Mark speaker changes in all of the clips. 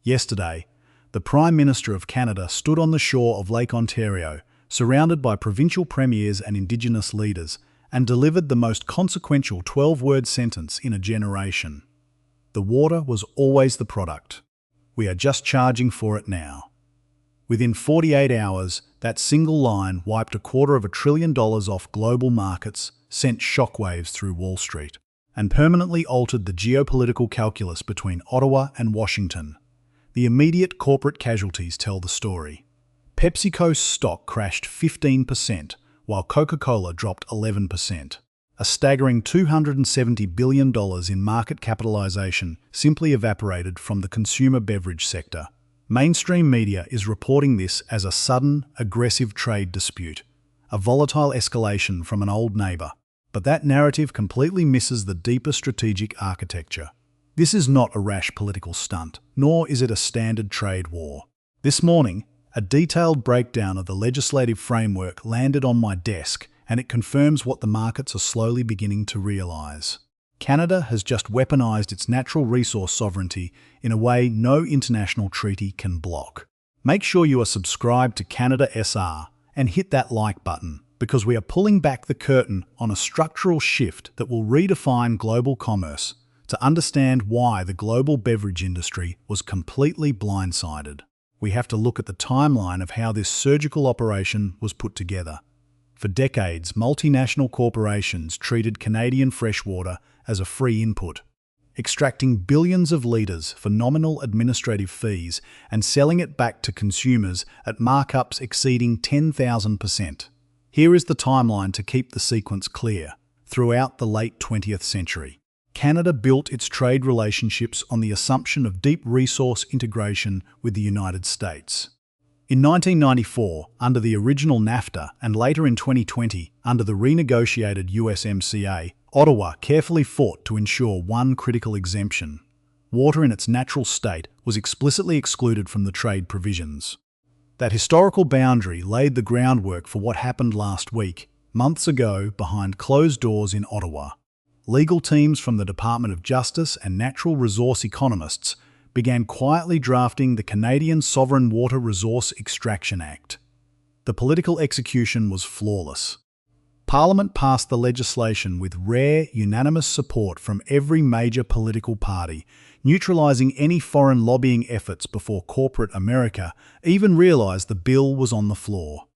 Speaker 1: Yesterday, the Prime Minister of Canada stood on the shore of Lake Ontario, surrounded by provincial premiers and Indigenous leaders, and delivered the most consequential 12-word sentence in a generation. The water was always the product. We are just charging for it now. Within 48 hours, that single line wiped $250 billion off global markets, sent shockwaves through Wall Street, and permanently altered the geopolitical calculus between Ottawa and Washington. The immediate corporate casualties tell the story. PepsiCo's stock crashed 15%, while Coca-Cola dropped 11%. A staggering $270 billion in market capitalization simply evaporated from the consumer beverage sector. Mainstream media is reporting this as a sudden, aggressive trade dispute, a volatile escalation from an old neighbour. But that narrative completely misses the deeper strategic architecture. This is not a rash political stunt, nor is it a standard trade war. This morning, a detailed breakdown of the legislative framework landed on my desk, and it confirms what the markets are slowly beginning to realise. Canada has just weaponised its natural resource sovereignty in a way no international treaty can block. Make sure you are subscribed to Canada SR and hit that like button, because we are pulling back the curtain on a structural shift that will redefine global commerce to understand why the global beverage industry was completely blindsided. We have to look at the timeline of how this surgical operation was put together. For decades, multinational corporations treated Canadian freshwater as a free input, extracting billions of litres for nominal administrative fees and selling it back to consumers at markups exceeding 10,000%. Here is the timeline to keep the sequence clear. Throughout the late 20th century, Canada built its trade relationships on the assumption of deep resource integration with the United States. In 1994, under the original NAFTA, and later in 2020, under the renegotiated USMCA, Ottawa carefully fought to ensure one critical exemption. Water in its natural state was explicitly excluded from the trade provisions. That historical boundary laid the groundwork for what happened last week, months ago, behind closed doors in Ottawa. Legal teams from the Department of Justice and natural resource economists began quietly drafting the Canadian Sovereign Water Resource Extraction Act. The political execution was flawless. Parliament passed the legislation with rare, unanimous support from every major political party, neutralising any foreign lobbying efforts before corporate America even realised the bill was on the floor.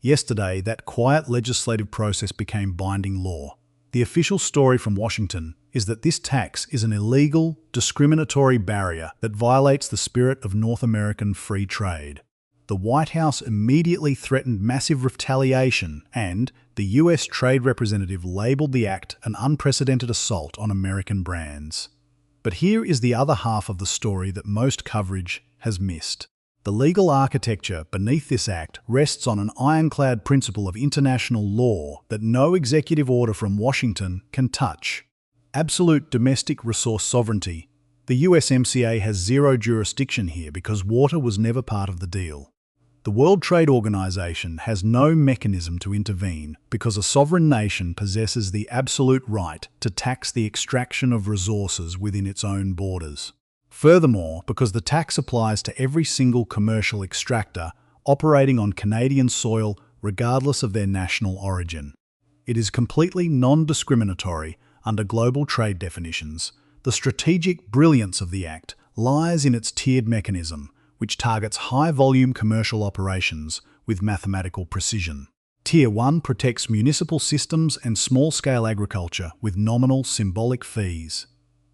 Speaker 1: Yesterday, that quiet legislative process became binding law. The official story from Washington is that this tax is an illegal, discriminatory barrier that violates the spirit of North American free trade. The White House immediately threatened massive retaliation, and the US Trade Representative labelled the act an unprecedented assault on American brands. But here is the other half of the story that most coverage has missed. The legal architecture beneath this act rests on an ironclad principle of international law that no executive order from Washington can touch. Absolute domestic resource sovereignty. The USMCA has zero jurisdiction here because water was never part of the deal. The World Trade Organization has no mechanism to intervene because a sovereign nation possesses the absolute right to tax the extraction of resources within its own borders. Furthermore, because the tax applies to every single commercial extractor operating on Canadian soil regardless of their national origin. It is completely non-discriminatory under global trade definitions. The strategic brilliance of the Act lies in its tiered mechanism, which targets high-volume commercial operations with mathematical precision. Tier 1 protects municipal systems and small-scale agriculture with nominal symbolic fees.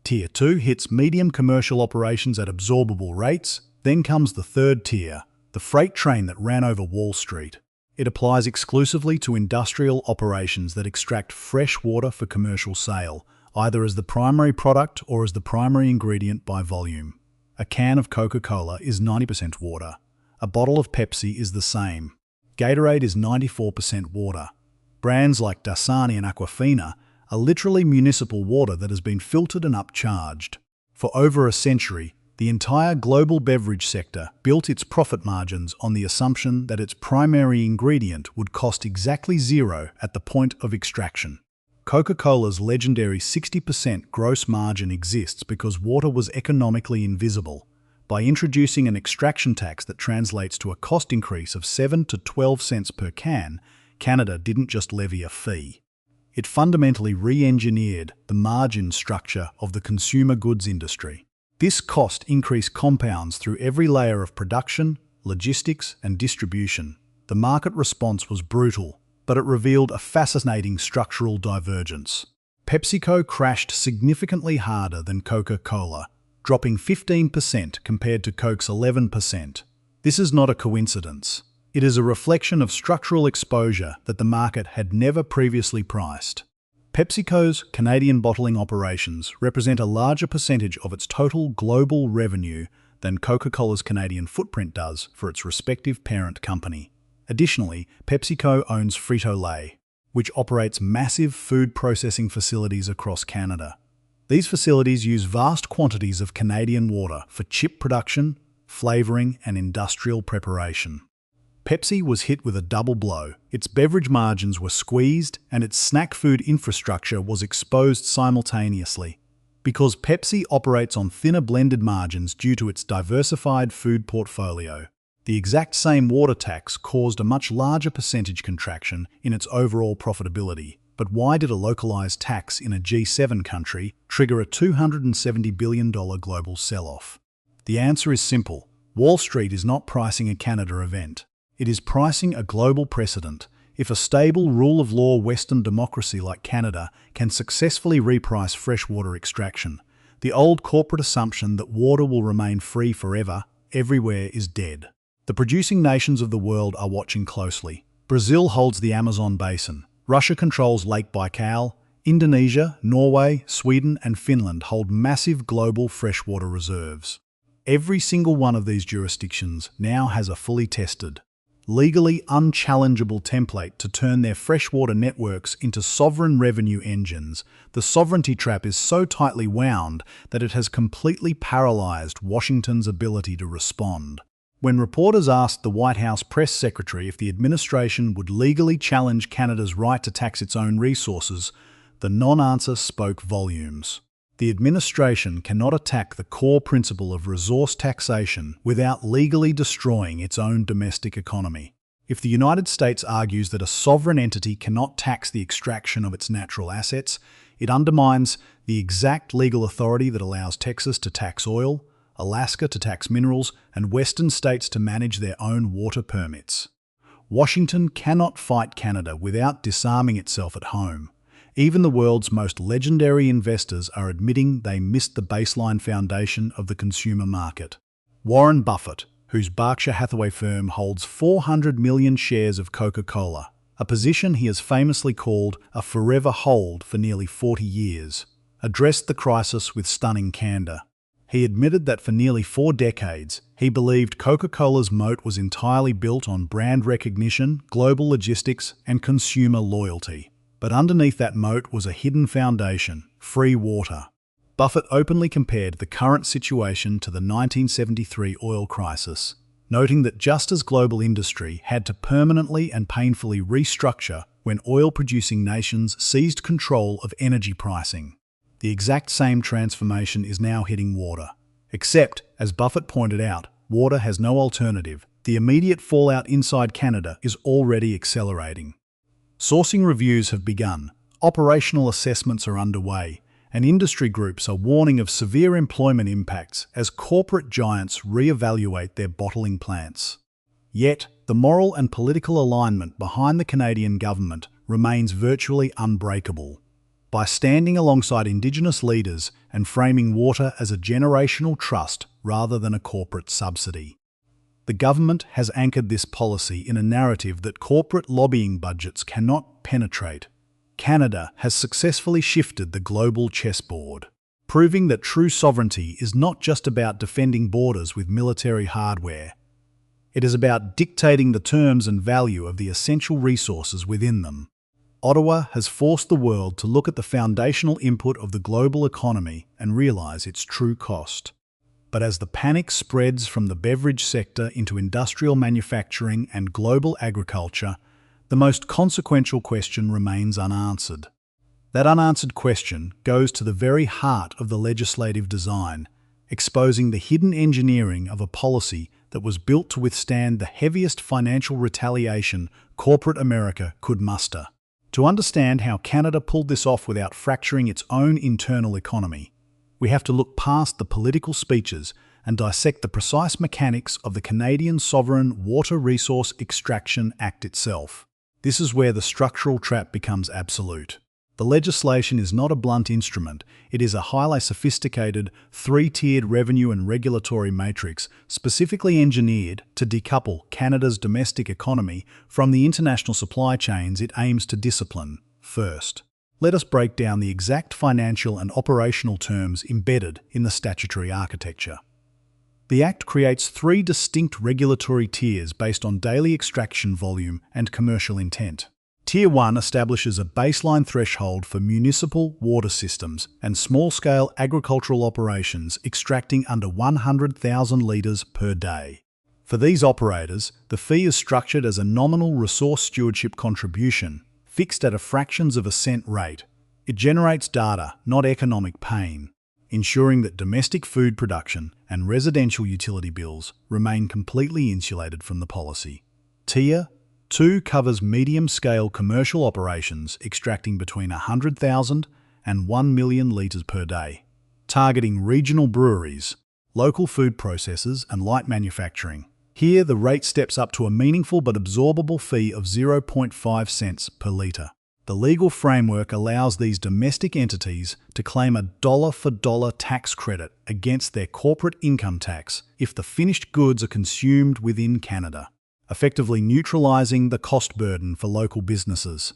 Speaker 1: Tier 2 hits medium commercial operations at absorbable rates. Then comes the third tier, the freight train that ran over Wall Street. It applies exclusively to industrial operations that extract fresh water for commercial sale, either as the primary product or as the primary ingredient by volume. A can of Coca-Cola is 90% water. A bottle of Pepsi is the same. Gatorade is 94% water. Brands like Dasani and Aquafina are literally municipal water that has been filtered and upcharged. For over a century, the entire global beverage sector built its profit margins on the assumption that its primary ingredient would cost exactly zero at the point of extraction. Coca-Cola's legendary 60% gross margin exists because water was economically invisible, By introducing an extraction tax that translates to a cost increase of 7 to 12 cents per can, Canada didn't just levy a fee. It fundamentally re-engineered the margin structure of the consumer goods industry. This cost increase compounds through every layer of production, logistics, and distribution. The market response was brutal, but it revealed a fascinating structural divergence. PepsiCo crashed significantly harder than Coca-Cola, dropping 15% compared to Coke's 11%. This is not a coincidence. It is a reflection of structural exposure that the market had never previously priced. PepsiCo's Canadian bottling operations represent a larger percentage of its total global revenue than Coca-Cola's Canadian footprint does for its respective parent company. Additionally, PepsiCo owns Frito-Lay, which operates massive food processing facilities across Canada. These facilities use vast quantities of Canadian water for chip production, flavouring, and industrial preparation. Pepsi was hit with a double blow. Its beverage margins were squeezed and its snack food infrastructure was exposed simultaneously. Because Pepsi operates on thinner blended margins due to its diversified food portfolio, the exact same water tax caused a much larger percentage contraction in its overall profitability. But why did a localized tax in a G7 country trigger a $270 billion global sell-off? The answer is simple. Wall Street is not pricing a Canada event. It is pricing a global precedent. If a stable, rule-of-law Western democracy like Canada can successfully reprice freshwater extraction, the old corporate assumption that water will remain free forever, everywhere is dead. The producing nations of the world are watching closely. Brazil holds the Amazon basin. Russia controls Lake Baikal. Indonesia, Norway, Sweden, and Finland hold massive global freshwater reserves. Every single one of these jurisdictions now has a fully tested, legally unchallengeable template to turn their freshwater networks into sovereign revenue engines. The sovereignty trap is so tightly wound that it has completely paralyzed Washington's ability to respond. When reporters asked the White House press secretary if the administration would legally challenge Canada's right to tax its own resources, the non-answer spoke volumes. The administration cannot attack the core principle of resource taxation without legally destroying its own domestic economy. If the United States argues that a sovereign entity cannot tax the extraction of its natural assets, it undermines the exact legal authority that allows Texas to tax oil, Alaska to tax minerals, and Western states to manage their own water permits. Washington cannot fight Canada without disarming itself at home. Even the world's most legendary investors are admitting they missed the baseline foundation of the consumer market. Warren Buffett, whose Berkshire Hathaway firm holds 400 million shares of Coca-Cola, a position he has famously called a forever hold for nearly 40 years, addressed the crisis with stunning candor. He admitted that for nearly 4 decades, he believed Coca-Cola's moat was entirely built on brand recognition, global logistics, and consumer loyalty. But underneath that moat was a hidden foundation: free water. Buffett openly compared the current situation to the 1973 oil crisis, noting that just as global industry had to permanently and painfully restructure when oil-producing nations seized control of energy pricing, the exact same transformation is now hitting water. Except, as Buffett pointed out, water has no alternative. The immediate fallout inside Canada is already accelerating. Sourcing reviews have begun, operational assessments are underway, and industry groups are warning of severe employment impacts as corporate giants re-evaluate their bottling plants. Yet, the moral and political alignment behind the Canadian government remains virtually unbreakable. By standing alongside Indigenous leaders and framing water as a generational trust rather than a corporate subsidy, the government has anchored this policy in a narrative that corporate lobbying budgets cannot penetrate. Canada has successfully shifted the global chessboard, proving that true sovereignty is not just about defending borders with military hardware. It is about dictating the terms and value of the essential resources within them. Ottawa has forced the world to look at the foundational input of the global economy and realize its true cost. But as the panic spreads from the beverage sector into industrial manufacturing and global agriculture, the most consequential question remains unanswered. That unanswered question goes to the very heart of the legislative design: exposing the hidden engineering of a policy that was built to withstand the heaviest financial retaliation corporate America could muster. To understand how Canada pulled this off without fracturing its own internal economy, we have to look past the political speeches and dissect the precise mechanics of the Canadian Sovereign Water Resource Extraction Act itself. This is where the structural trap becomes absolute. The legislation is not a blunt instrument, it is a highly sophisticated, three-tiered revenue and regulatory matrix specifically engineered to decouple Canada's domestic economy from the international supply chains it aims to discipline. First, let us break down the exact financial and operational terms embedded in the statutory architecture. The Act creates three distinct regulatory tiers based on daily extraction volume and commercial intent. Tier 1 establishes a baseline threshold for municipal water systems and small-scale agricultural operations extracting under 100,000 litres per day. For these operators, the fee is structured as a nominal resource stewardship contribution, fixed at a fractions of a cent rate. It generates data, not economic pain, ensuring that domestic food production and residential utility bills remain completely insulated from the policy. Tier 2 covers medium-scale commercial operations extracting between 100,000 and 1 million litres per day, targeting regional breweries, local food processors and light manufacturing. Here, the rate steps up to a meaningful but absorbable fee of 0.5 cents per litre. The legal framework allows these domestic entities to claim a dollar-for-dollar tax credit against their corporate income tax if the finished goods are consumed within Canada, effectively neutralising the cost burden for local businesses.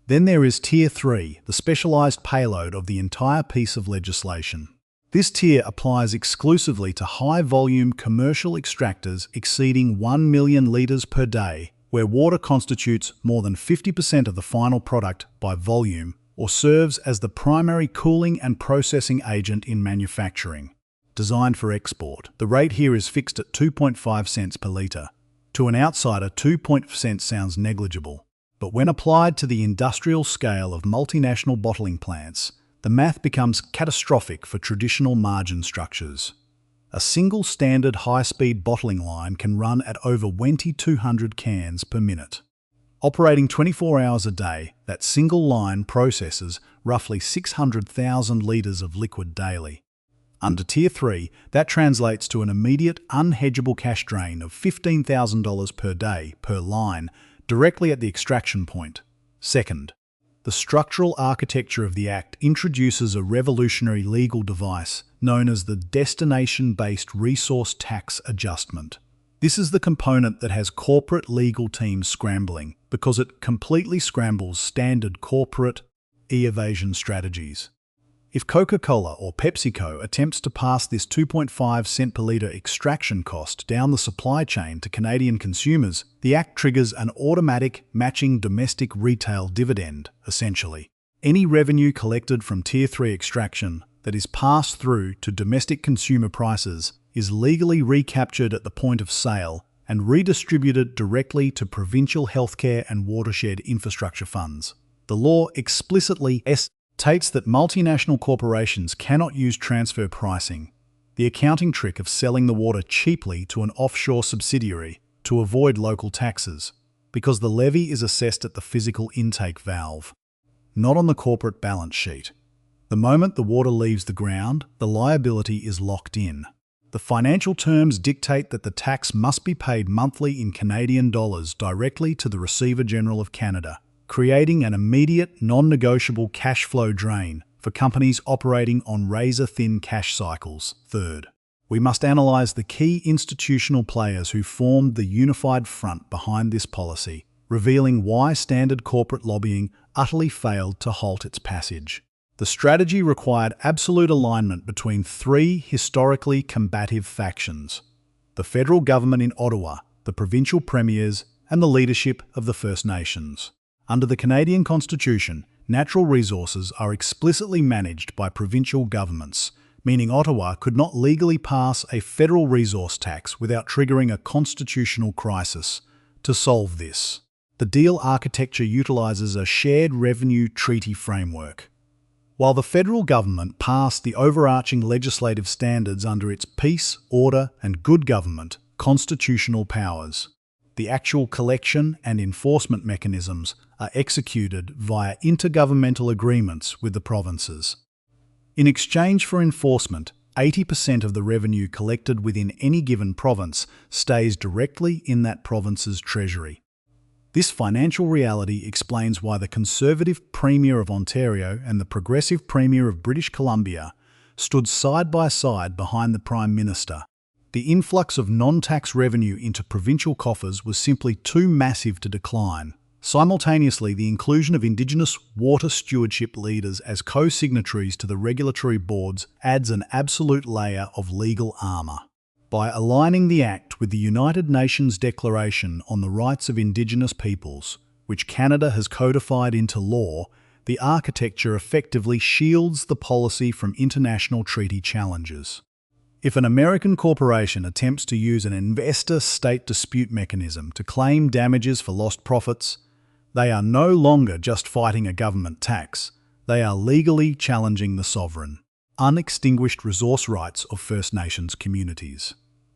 Speaker 1: Then there is Tier 3, the specialised payload of the entire piece of legislation. This tier applies exclusively to high-volume commercial extractors exceeding 1 million litres per day, where water constitutes more than 50% of the final product by volume or serves as the primary cooling and processing agent in manufacturing. Designed for export, the rate here is fixed at 2.5 cents per litre. To an outsider, 2 cents sounds negligible, but when applied to the industrial scale of multinational bottling plants, the math becomes catastrophic for traditional margin structures. A single standard high-speed bottling line can run at over 2,200 cans per minute. Operating 24 hours a day, that single line processes roughly 600,000 litres of liquid daily. Under Tier 3, that translates to an immediate, unhedgeable cash drain of $15,000 per day per line, directly at the extraction point. Second, the structural architecture of the Act introduces a revolutionary legal device known as the Destination-Based Resource Tax Adjustment. This is the component that has corporate legal teams scrambling because it completely scrambles standard corporate e-evasion strategies. If Coca-Cola or PepsiCo attempts to pass this 2.5 cent per litre extraction cost down the supply chain to Canadian consumers, the Act triggers an automatic matching domestic retail dividend, essentially. Any revenue collected from Tier 3 extraction that is passed through to domestic consumer prices is legally recaptured at the point of sale and redistributed directly to provincial healthcare and watershed infrastructure funds. The law explicitly states that multinational corporations cannot use transfer pricing, the accounting trick of selling the water cheaply to an offshore subsidiary to avoid local taxes, because the levy is assessed at the physical intake valve, not on the corporate balance sheet. The moment the water leaves the ground, the liability is locked in. The financial terms dictate that the tax must be paid monthly in Canadian dollars directly to the Receiver General of Canada, creating an immediate, non-negotiable cash flow drain for companies operating on razor-thin cash cycles. Third, we must analyse the key institutional players who formed the unified front behind this policy, revealing why standard corporate lobbying utterly failed to halt its passage. The strategy required absolute alignment between three historically combative factions: the federal government in Ottawa, the provincial premiers, and the leadership of the First Nations. Under the Canadian Constitution, natural resources are explicitly managed by provincial governments, meaning Ottawa could not legally pass a federal resource tax without triggering a constitutional crisis. To solve this, the deal architecture utilises a shared revenue treaty framework. While the federal government passed the overarching legislative standards under its peace, order, and good government constitutional powers, the actual collection and enforcement mechanisms are executed via intergovernmental agreements with the provinces. In exchange for enforcement, 80% of the revenue collected within any given province stays directly in that province's treasury. This financial reality explains why the Conservative Premier of Ontario and the Progressive Premier of British Columbia stood side by side behind the Prime Minister. The influx of non-tax revenue into provincial coffers was simply too massive to decline. Simultaneously, the inclusion of Indigenous water stewardship leaders as co-signatories to the regulatory boards adds an absolute layer of legal armour. By aligning the Act with the United Nations Declaration on the Rights of Indigenous Peoples, which Canada has codified into law, the architecture effectively shields the policy from international treaty challenges. If an American corporation attempts to use an investor-state dispute mechanism to claim damages for lost profits, they are no longer just fighting a government tax, they are legally challenging the sovereign, unextinguished resource rights of First Nations communities.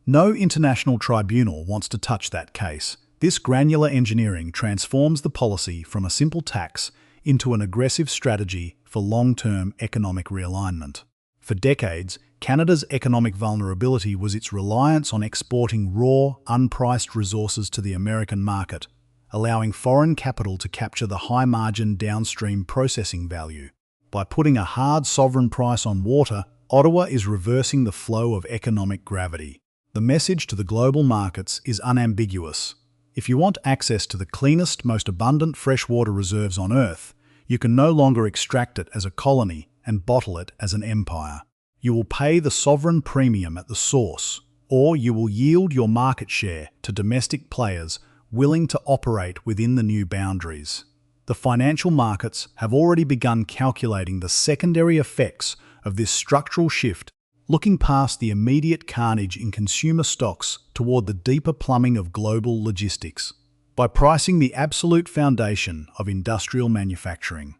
Speaker 1: No international tribunal wants to touch that case. This granular engineering transforms the policy from a simple tax into an aggressive strategy for long-term economic realignment. For decades, Canada's economic vulnerability was its reliance on exporting raw, unpriced resources to the American market, allowing foreign capital to capture the high-margin downstream processing value. By putting a hard sovereign price on water, Ottawa is reversing the flow of economic gravity. The message to the global markets is unambiguous. If you want access to the cleanest, most abundant freshwater reserves on Earth, you can no longer extract it as a colony and bottle it as an empire. You will pay the sovereign premium at the source, or you will yield your market share to domestic players willing to operate within the new boundaries. The financial markets have already begun calculating the secondary effects of this structural shift, looking past the immediate carnage in consumer stocks toward the deeper plumbing of global logistics. By pricing the absolute foundation of industrial manufacturing,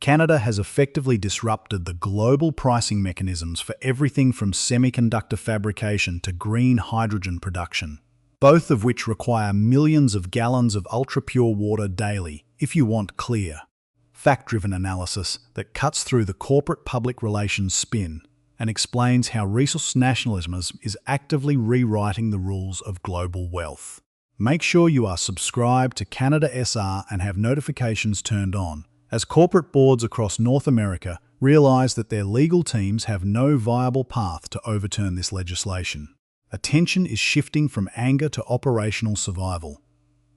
Speaker 1: Canada has effectively disrupted the global pricing mechanisms for everything from semiconductor fabrication to green hydrogen production, both of which require millions of gallons of ultra-pure water daily if you want clear, fact-driven analysis that cuts through the corporate public relations spin and explains how resource nationalism is actively rewriting the rules of global wealth. Make sure you are subscribed to Canada SR and have notifications turned on, as corporate boards across North America realise that their legal teams have no viable path to overturn this legislation. Attention is shifting from anger to operational survival.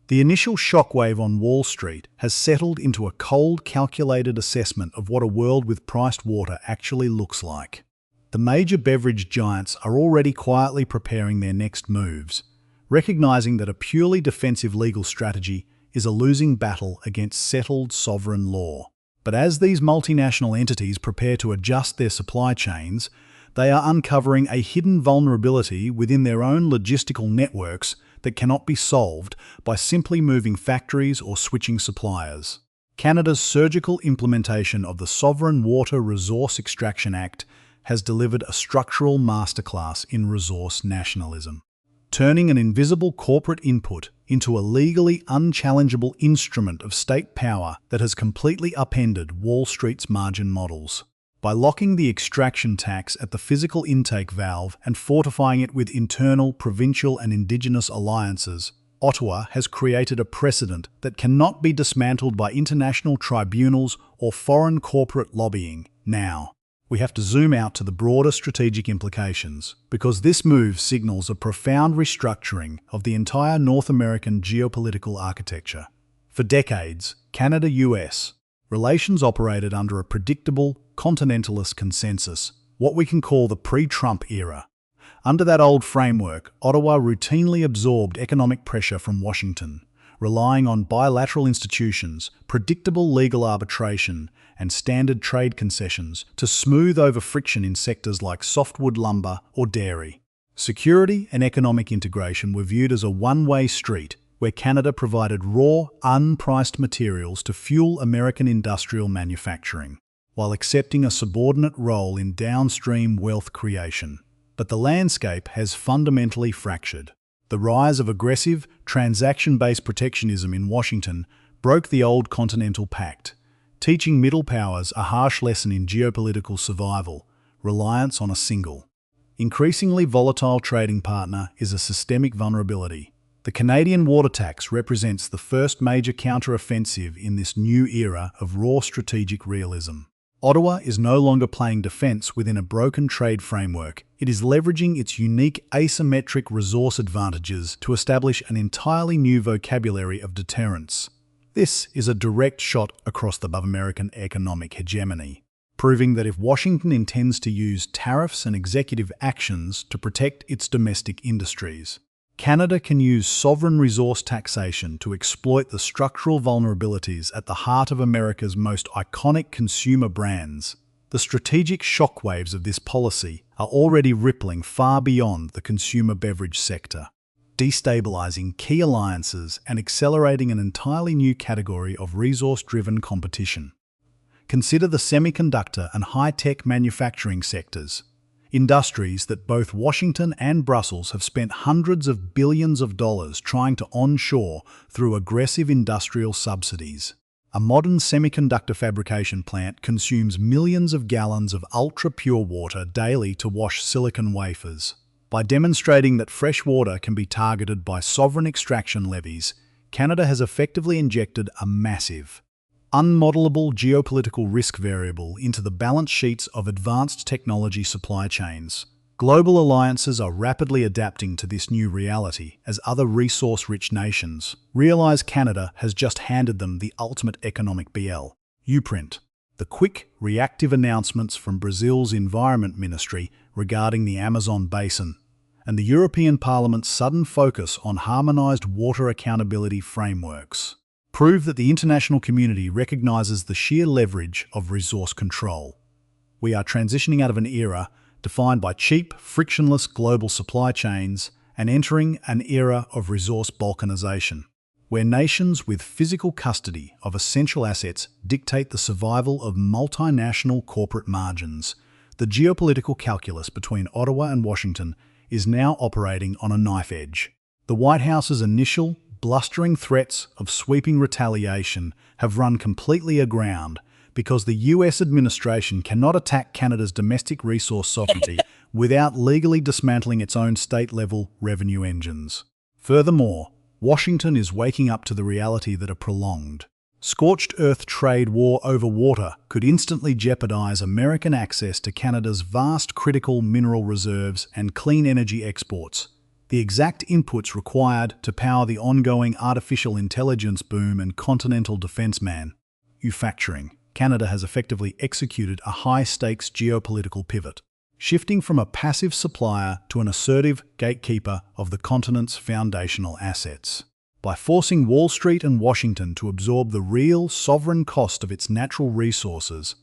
Speaker 1: The initial shockwave on Wall Street has settled into a cold, calculated assessment of what a world with priced water actually looks like. The major beverage giants are already quietly preparing their next moves, recognizing that a purely defensive legal strategy is a losing battle against settled sovereign law. But as these multinational entities prepare to adjust their supply chains, they are uncovering a hidden vulnerability within their own logistical networks that cannot be solved by simply moving factories or switching suppliers. Canada's surgical implementation of the Sovereign Water Resource Extraction Act has delivered a structural masterclass in resource nationalism, turning an invisible corporate input into a legally unchallengeable instrument of state power that has completely upended Wall Street's margin models. By locking the extraction tax at the physical intake valve and fortifying it with internal, provincial and Indigenous alliances, Ottawa has created a precedent that cannot be dismantled by international tribunals or foreign corporate lobbying. Now, we have to zoom out to the broader strategic implications, because this move signals a profound restructuring of the entire North American geopolitical architecture. For decades, Canada-US relations operated under a predictable, continentalist consensus, what we can call the pre-Trump era. Under that old framework, Ottawa routinely absorbed economic pressure from Washington, relying on bilateral institutions, predictable legal arbitration, and standard trade concessions to smooth over friction in sectors like softwood lumber or dairy. Security and economic integration were viewed as a one-way street, where Canada provided raw, unpriced materials to fuel American industrial manufacturing. while accepting a subordinate role in downstream wealth creation. But the landscape has fundamentally fractured. The rise of aggressive, transaction-based protectionism in Washington broke the old Continental Pact, teaching middle powers a harsh lesson in geopolitical survival: reliance on a single, increasingly volatile trading partner is a systemic vulnerability. The Canadian water tax represents the first major counter-offensive in this new era of raw strategic realism. Ottawa is no longer playing defence within a broken trade framework. It is leveraging its unique asymmetric resource advantages to establish an entirely new vocabulary of deterrence. This is a direct shot across the above American economic hegemony, proving that if Washington intends to use tariffs and executive actions to protect its domestic industries, Canada can use sovereign resource taxation to exploit the structural vulnerabilities at the heart of America's most iconic consumer brands. The strategic shockwaves of this policy are already rippling far beyond the consumer beverage sector, destabilizing key alliances and accelerating an entirely new category of resource-driven competition. Consider the semiconductor and high-tech manufacturing sectors, industries that both Washington and Brussels have spent hundreds of billions of dollars trying to onshore through aggressive industrial subsidies. A modern semiconductor fabrication plant consumes millions of gallons of ultra-pure water daily to wash silicon wafers. By demonstrating that fresh water can be targeted by sovereign extraction levies, Canada has effectively injected a massive, unmodelable geopolitical risk variable into the balance sheets of advanced technology supply chains. Global alliances are rapidly adapting to this new reality as other resource-rich nations realize Canada has just handed them the ultimate economic blueprint. The quick, reactive announcements from Brazil's Environment Ministry regarding the Amazon basin and the European Parliament's sudden focus on harmonized water accountability frameworks prove that the international community recognizes the sheer leverage of resource control. We are transitioning out of an era defined by cheap, frictionless global supply chains and entering an era of resource balkanization, where nations with physical custody of essential assets dictate the survival of multinational corporate margins. The geopolitical calculus between Ottawa and Washington is now operating on a knife edge. The White House's initial, blustering threats of sweeping retaliation have run completely aground because the US administration cannot attack Canada's domestic resource sovereignty without legally dismantling its own state-level revenue engines. Furthermore, Washington is waking up to the reality that a prolonged, scorched earth trade war over water could instantly jeopardize American access to Canada's vast critical mineral reserves and clean energy exports, the exact inputs required to power the ongoing artificial intelligence boom and continental defense manufacturing. Canada has effectively executed a high-stakes geopolitical pivot, shifting from a passive supplier to an assertive gatekeeper of the continent's foundational assets. By forcing Wall Street and Washington to absorb the real, sovereign cost of its natural resources,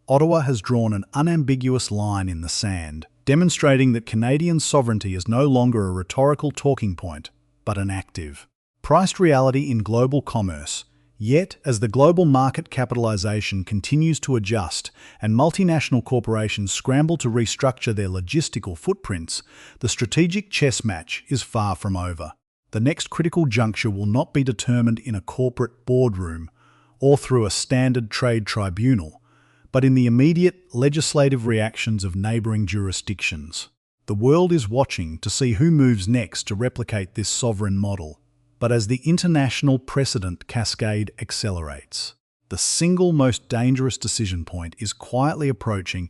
Speaker 1: Ottawa has drawn an unambiguous line in the sand, demonstrating that Canadian sovereignty is no longer a rhetorical talking point, but an active, priced reality in global commerce. Yet, as the global market capitalization continues to adjust and multinational corporations scramble to restructure their logistical footprints, the strategic chess match is far from over. The next critical juncture will not be determined in a corporate boardroom or through a standard trade tribunal, but in the immediate legislative reactions of neighbouring jurisdictions. The world is watching to see who moves next to replicate this sovereign model. But as the international precedent cascade accelerates, the single most dangerous decision point is quietly approaching